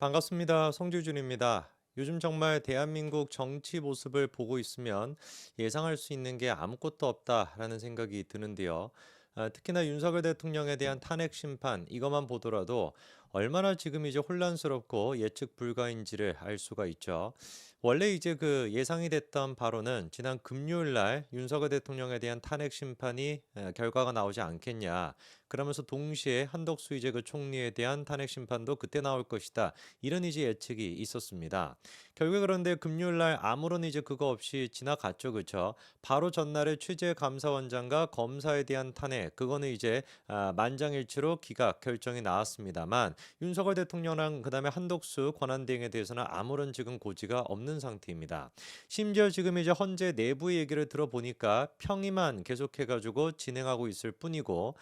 반갑습니다. 송주준입니다. 요즘 정말 대한민국 정치 모습을 보고 있으면 예상할 수 있는 게 아무것도 없다라는 생각이 드는데요. 특히나 윤석열 대통령에 대한 탄핵 심판, 이것만 보더라도 얼마나 지금 이제 혼란스럽고 예측 불가인지를 알 수가 있죠. 원래 이제 그 예상이 됐던 바로는 지난 금요일 날 윤석열 대통령에 대한 탄핵 심판이 결과가 나오지 않겠냐. 그러면서 동시에 한덕수 이제 그 총리에 대한 탄핵 심판도 그때 나올 것이다. 이런 이제 예측이 있었습니다. 결국에 그런데 금요일 날 아무런 이제 그거 없이 지나갔죠. 그쵸? 바로 전날에 취재감사원장과 검사에 대한 탄핵, 그거는 이제 만장일치로 기각 결정이 나왔습니다만 윤석열 대통령랑 그다음에 한덕수 권한대행에 대해서는 아무런 지금 고지가 없는 상태입니다. 심지어 지금 이제 헌재 내부 얘기를 들어보니까 평의만 계속해가지고 진행하고 있을 뿐이고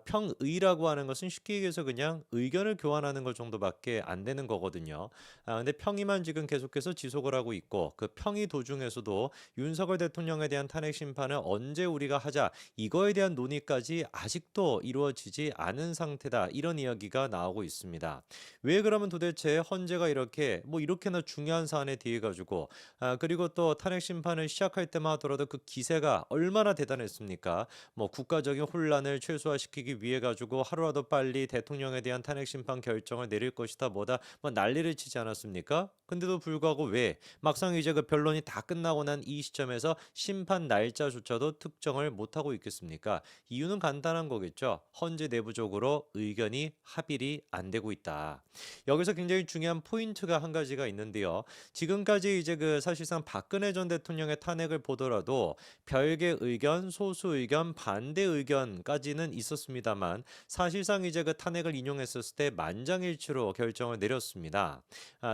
평의라고 하는 것은 쉽게 얘기해서 그냥 의견을 교환하는 것 정도밖에 안 되는 거거든요. 근데 평의만 지금 계속해서 지속을 하고 있고 그 평의 도중에서도 윤석열 대통령에 대한 탄핵 심판을 언제 우리가 하자 이거에 대한 논의까지 아직도 이루어지지 않은 상태다. 이런 이야기가 나오고 있습니다. 왜 그러면 도대체 헌재가 이렇게 뭐 이렇게나 중요한 사안에 대해 가지고 그리고 또 탄핵 심판을 시작할 때만 하더라도 그 기세가 얼마나 대단했습니까? 뭐 국가적인 혼란을 최소화시키기 위해 가지고 하루라도 빨리 대통령에 대한 탄핵 심판 결정을 내릴 것이다 뭐다 뭐 난리를 치지 않았습니까? 근데도 불구하고 왜 막상 이제 그 변론이 다 끝나고 난 이 시점에서 심판 날짜조차도 특정을 못 하고 있겠습니까? 이유는 간단한 거겠죠. 헌재 내부적으로 의견이 합일이 안 되고 있다. 여기서 굉장히 중요한 포인트가 한 가지가 있는데요. 지금까지 이제 그 사실상 박근혜 전 대통령의 탄핵을 보더라도 별개 의견, 소수 의견, 반대 의견까지는 있었습니다만 사실상 이제 그 탄핵을 인용했었을 때 만장일치로 결정을 내렸습니다.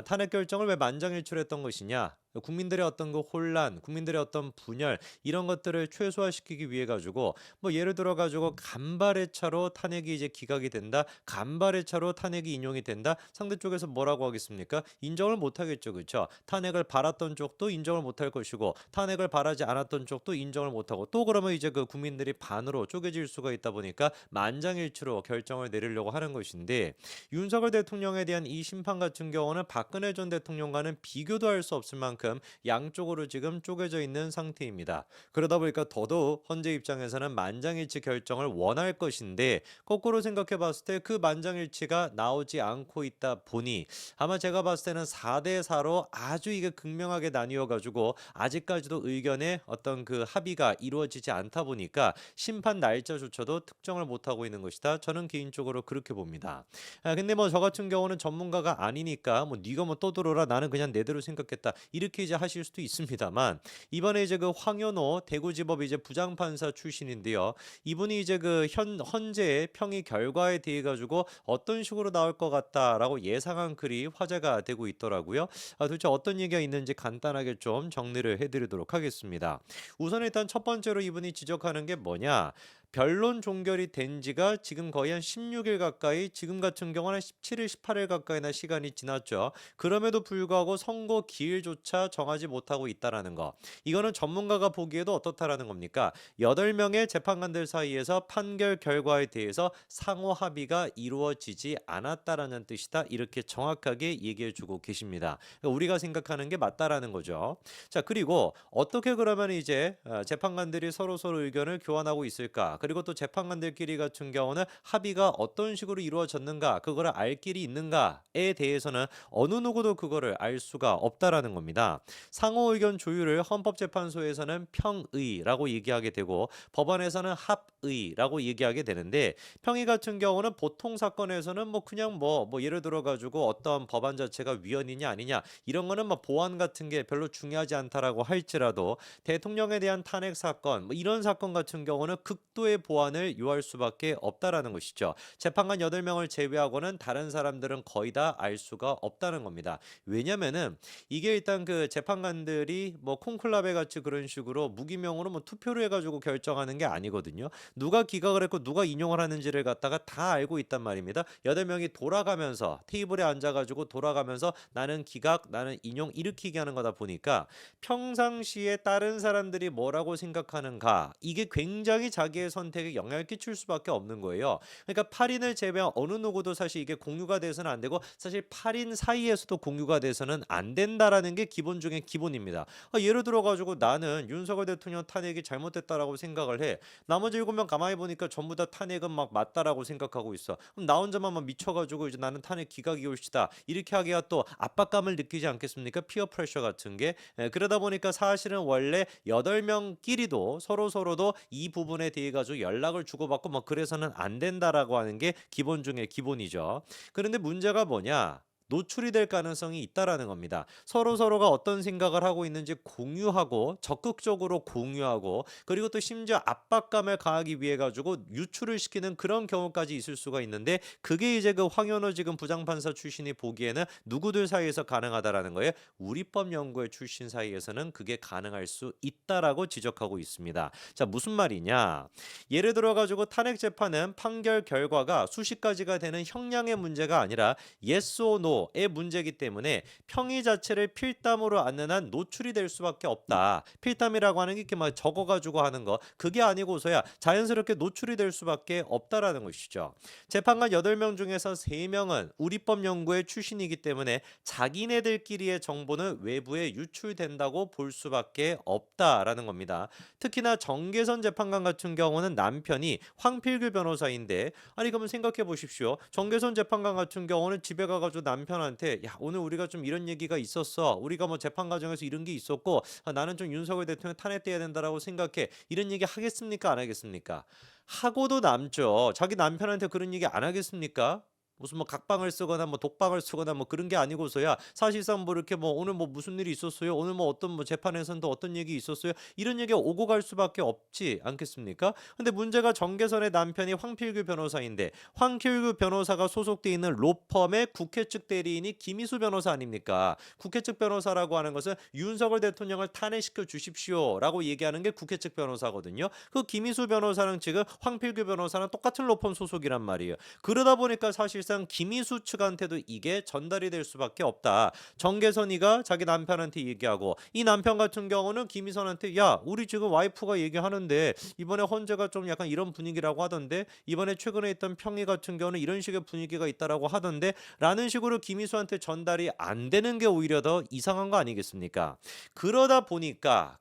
탄핵 결정을 왜 만장일치로 했던 것이냐? 국민들의 어떤 그 혼란, 국민들의 어떤 분열 이런 것들을 최소화시키기 위해 가지고 뭐 예를 들어 가지고 간발의 차로 탄핵이 이제 기각이 된다. 간발의 차로 탄핵이 인용이 된다. 상대 쪽에서 뭐라고 하겠습니까? 인정을 못 하겠죠. 그렇죠? 탄핵을 바랐던 쪽도 인정을 못 할 것이고 탄핵을 바라지 않았던 쪽도 인정을 못 하고 또 그러면 이제 그 국민들이 반으로 쪼개질 수가 있다 보니까 만장일치로 결정을 내리려고 하는 것인데 윤석열 대통령에 대한 이 심판 같은 경우는 박근혜 전 대통령과는 비교도 할 수 없을 만큼 양쪽으로 지금 쪼개져 있는 상태입니다. 그러다 보니까 더더욱 헌재 입장에서는 만장일치 결정을 원할 것인데 거꾸로 생각해 봤을 때 그 만장일치가 나오지 않고 있다 보니 아마 제가 봤을 때는 4대 4로 아주 이게 극명하게 나뉘어 가지고 아직까지도 의견의 어떤 그 합의가 이루어지지 않다 보니까 심판 날짜조차도 특정을 못 하고 있는 것이다. 저는 개인적으로 그렇게 봅니다. 근데 뭐 저 같은 경우는 전문가가 아니니까 뭐 네가 뭐 떠들어라 나는 그냥 내대로 생각했다 이렇게 이제 하실 수도 있습니다만 이번에 이제 그 황현호 대구지법 이제 부장판사 출신인데요. 이분이 이제 그 현 헌재의 평의 결과에 대해 가지고 어떤 식으로 나올 것 같다라고 예상한 글이 화제가 되고 있더라고요. 도대체 어떤 얘기가 있는지 간단하게 좀 정리를 해드리도록 하겠습니다. 우선 일단 첫 번째로 이분이 지적하는 게 뭐냐? 변론 종결이 된 지가 지금 거의 한 16일 가까이 지금 같은 경우는 한 17일, 18일 가까이나 시간이 지났죠. 그럼에도 불구하고 선고 기일조차 정하지 못하고 있다라는 거. 이거는 전문가가 보기에도 어떻다라는 겁니까? 8명의 재판관들 사이에서 판결 결과에 대해서 상호 합의가 이루어지지 않았다라는 뜻이다. 이렇게 정확하게 얘기해 주고 계십니다. 그러니까 우리가 생각하는 게 맞다라는 거죠. 자, 그리고 어떻게 그러면 이제 재판관들이 서로 의견을 교환하고 있을까? 그리고 또 재판관들끼리 같은 경우는 합의가 어떤 식으로 이루어졌는가? 그거를 알 길이 있는가에 대해서는 어느 누구도 그거를 알 수가 없다라는 겁니다. 상호 의견 조율을 헌법재판소에서는 평의라고 얘기하게 되고 법원에서는 합의라고 얘기하게 되는데 평의 같은 경우는 보통 사건에서는 뭐 그냥 뭐 예를 들어 가지고 어떤 법안 자체가 위헌이냐 아니냐 이런 거는 뭐 보안 같은 게 별로 중요하지 않다라고 할지라도 대통령에 대한 탄핵 사건 뭐 이런 사건 같은 경우는 극도의 보안을 요할 수밖에 없다라는 것이죠. 재판관 8명을 제외하고는 다른 사람들은 거의 다 알 수가 없다는 겁니다. 왜냐면은 이게 일단 그 재판관들이 뭐 콘클라베 같이 그런 식으로 무기명으로 뭐 투표를 해가지고 결정하는 게 아니거든요. 누가 기각을 했고 누가 인용을 하는지를 갖다가 다 알고 있단 말입니다. 8명이 돌아가면서 테이블에 앉아가지고 돌아가면서 나는 기각, 나는 인용 이렇게 얘기하는 거다 보니까 평상시에 다른 사람들이 뭐라고 생각하는가 이게 굉장히 자기의 선택에 영향을 끼칠 수밖에 없는 거예요. 그러니까 8인을 제외한 어느 누구도 사실 이게 공유가 돼서는 안 되고 사실 8인 사이에서도 공유가 돼서는 안 된다라는 게 기본 중에 기본입니다. 예를 들어 가지고 나는 윤석열 대통령 탄핵이 잘못됐다라고 생각을 해. 나머지 7명 가만히 보니까 전부 다 탄핵은 막 맞다라고 생각하고 있어. 그럼 나 혼자만 막 미쳐 가지고 이제 나는 탄핵 기각이 올시다. 이렇게 하기가 또 압박감을 느끼지 않겠습니까? 피어 프레셔 같은 게. 그러다 보니까 사실은 원래 8명끼리도 서로서로도 이 부분에 대해 가지고 연락을 주고받고 뭐 그래서는 안 된다라고 하는 게 기본 중에 기본이죠. 그런데 문제가 뭐냐? 노출이 될 가능성이 있다라는 겁니다. 서로서로가 어떤 생각을 하고 있는지 공유하고 적극적으로 공유하고 그리고 또 심지어 압박감을 가하기 위해 가지고 유출을 시키는 그런 경우까지 있을 수가 있는데 그게 이제 그 황현호 지금 부장판사 출신이 보기에는 누구들 사이에서 가능하다라는 거예요. 우리법 연구회 출신 사이에서는 그게 가능할 수 있다라고 지적하고 있습니다. 자, 무슨 말이냐? 예를 들어 가지고 탄핵 재판은 판결 결과가 수십 가지가 되는 형량의 문제가 아니라 yes or no의 문제이기 때문에 평의 자체를 필담으로 않는 한 노출이 될 수밖에 없다. 필담이라고 하는 게 이렇게 막 적어가지고 하는 거 그게 아니고서야 자연스럽게 노출이 될 수밖에 없다라는 것이죠. 재판관 8명 중에서 3명은 우리법 연구회 출신이기 때문에 자기네들끼리의 정보는 외부에 유출된다고 볼 수밖에 없다라는 겁니다. 특히나 정계선 재판관 같은 경우는 남편이 황필규 변호사인데 아니 그러면 생각해 보십시오. 정계선 재판관 같은 경우는 집에 가가지고 남편한테 야 오늘 우리가 좀 이런 얘기가 있었어. 우리가 뭐 재판 과정에서 이런 게 있었고 나는 좀 윤석열 대통령 탄핵돼야 된다라고 생각해. 이런 얘기 하겠습니까? 안 하겠습니까? 하고도 남죠. 자기 남편한테 그런 얘기 안 하겠습니까? 무슨 뭐 각방을 쓰거나 뭐 독방을 쓰거나 뭐 그런 게 아니고서야 사실상 뭐 이렇게 뭐 오늘 뭐 무슨 일이 있었어요? 오늘 뭐 어떤 뭐 재판에서는 또 어떤 얘기 있었어요? 이런 얘기가 오고 갈 수밖에 없지 않겠습니까? 근데 문제가 정계선의 남편이 황필규 변호사인데 황필규 변호사가 소속돼 있는 로펌의 국회 측 대리인이 김희수 변호사 아닙니까? 국회 측 변호사라고 하는 것은 윤석열 대통령을 탄핵시켜 주십시오라고 얘기하는 게 국회 측 변호사거든요. 그 김희수 변호사는 지금 황필규 변호사랑 똑같은 로펌 소속이란 말이에요. 그러다 보니까 사실상 김희수 측한테도 이게 전달이 될 수밖에 없다. 정계선이가 자기 남편한테 얘기하고 이 남편 같은 경우는 김희선한테 야 우리 지금 와이프가 얘기하는데 이번에 헌재가 좀 약간 이런 분위기라고 하던데 이번에 최근에 있던 평의 같은 경우는 이런 식의 분위기가 있다라고 하던데 라는 식으로 김희수한테 전달이 안 되는 게 오히려 더 이상한 거 아니겠습니까? 그러다 보니까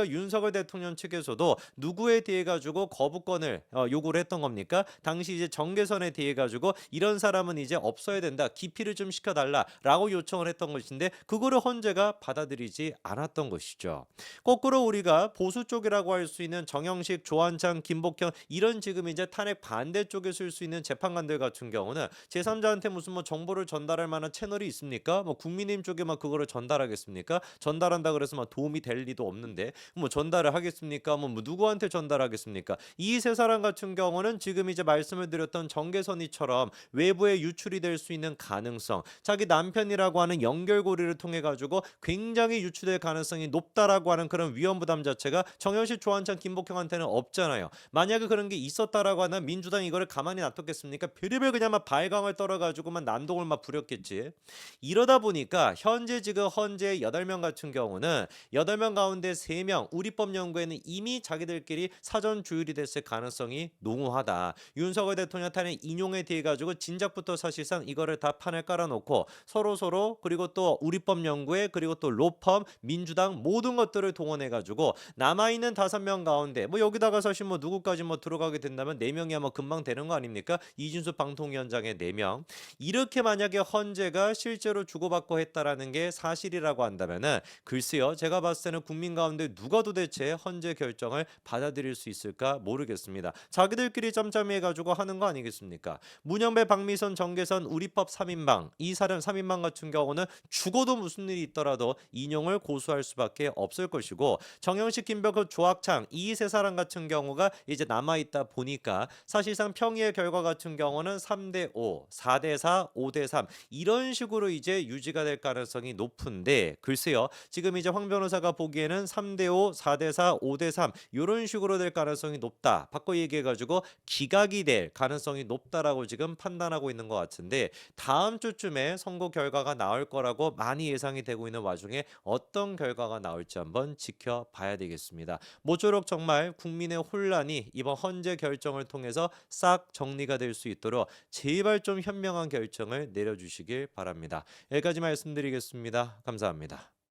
윤석열 대통령 측에서도 누구에 대해 가지고 거부권을 요구를 했던 겁니까? 당시 이제 정계선에 대해 가지고 이런 사람은 이제 없어야 된다. 기피를 좀 시켜달라라고 요청을 했던 것인데 그거를 헌재가 받아들이지 않았던 것이죠. 거꾸로 우리가 보수 쪽이라고 할 수 있는 정영식, 조한창, 김복현 이런 지금 이제 탄핵 반대 쪽에 쓸 수 있는 재판관들 같은 경우는 제3자한테 무슨 뭐 정보를 전달할 만한 채널이 있습니까? 뭐 국민의힘 쪽에 막 그거를 전달하겠습니까? 전달한다 그래서 막 도움이 될 리도 없는데 뭐 전달을 하겠습니까? 뭐 누구한테 전달하겠습니까? 이 세 사람 같은 경우는 지금 이제 말씀을 드렸던 정계선이처럼 외부에 유출이 될 수 있는 가능성, 자기 남편이라고 하는 연결고리를 통해 가지고 굉장히 유출될 가능성이 높다라고 하는 그런 위험 부담 자체가 정영식, 조한창, 김복형한테는 없잖아요. 만약에 그런 게 있었다라고 하면 민주당이 이거를 가만히 놔뒀겠습니까? 별의별 그냥 막 발광을 떨어가지고만 난동을 막 부렸겠지. 이러다 보니까 현재 지금 헌재 8명 같은 경우는 8명 가운데 3명 우리법 연구에는 이미 자기들끼리 사전 조율이 됐을 가능성이 농후하다. 윤석열 대통령 탄핵 인용에 대해 가지고 진작부터 사실상 이거를 다 판을 깔아놓고 서로 그리고 또 우리법 연구회 그리고 또 로펌 민주당 모든 것들을 동원해 가지고 남아있는 5명 가운데 뭐 여기다가 사실 뭐 누구까지 뭐 들어가게 된다면 4명이야 뭐 금방 되는 거 아닙니까? 이준수 방통위원장의 4명 이렇게 만약에 헌재가 실제로 주고받고 했다라는 게 사실이라고 한다면은 글쎄요 제가 봤을 때는 국민 가운데 누가 도대체 헌재 결정을 받아들일 수 있을까 모르겠습니다. 자기들끼리 짬짬이 해가지고 하는 거 아니겠습니까? 문영배, 박미선, 정계선, 우리법 3인방 이 사람 3인방 같은 경우는 죽어도 무슨 일이 있더라도 인용을 고수할 수밖에 없을 것이고 정영식, 김병헌, 조학창 이 세 사람 같은 경우가 이제 남아있다 보니까 사실상 평의의 결과 같은 경우는 3대5, 4대4, 5대3 이런 식으로 이제 유지가 될 가능성이 높은데 글쎄요 지금 이제 황 변호사가 보기에는 3대5, 4대4, 5대3 이런 식으로 될 가능성이 높다. 바꿔 얘기해가지고 기각이 될 가능성이 높다라고 지금 판단 판단하고 있는 것 같은데 다음 주쯤에 선거 결과가 나올 거라고 많이 예상이 되고 있는 와중에 어떤 결과가 나올지 한번 지켜봐야 되겠습니다. 모쪼록 정말 국민의 혼란이 이번 헌재 결정을 통해서 싹 정리가 될 수 있도록 제발 좀 현명한 결정을 내려주시길 바랍니다. 여기까지 말씀드리겠습니다. 감사합니다.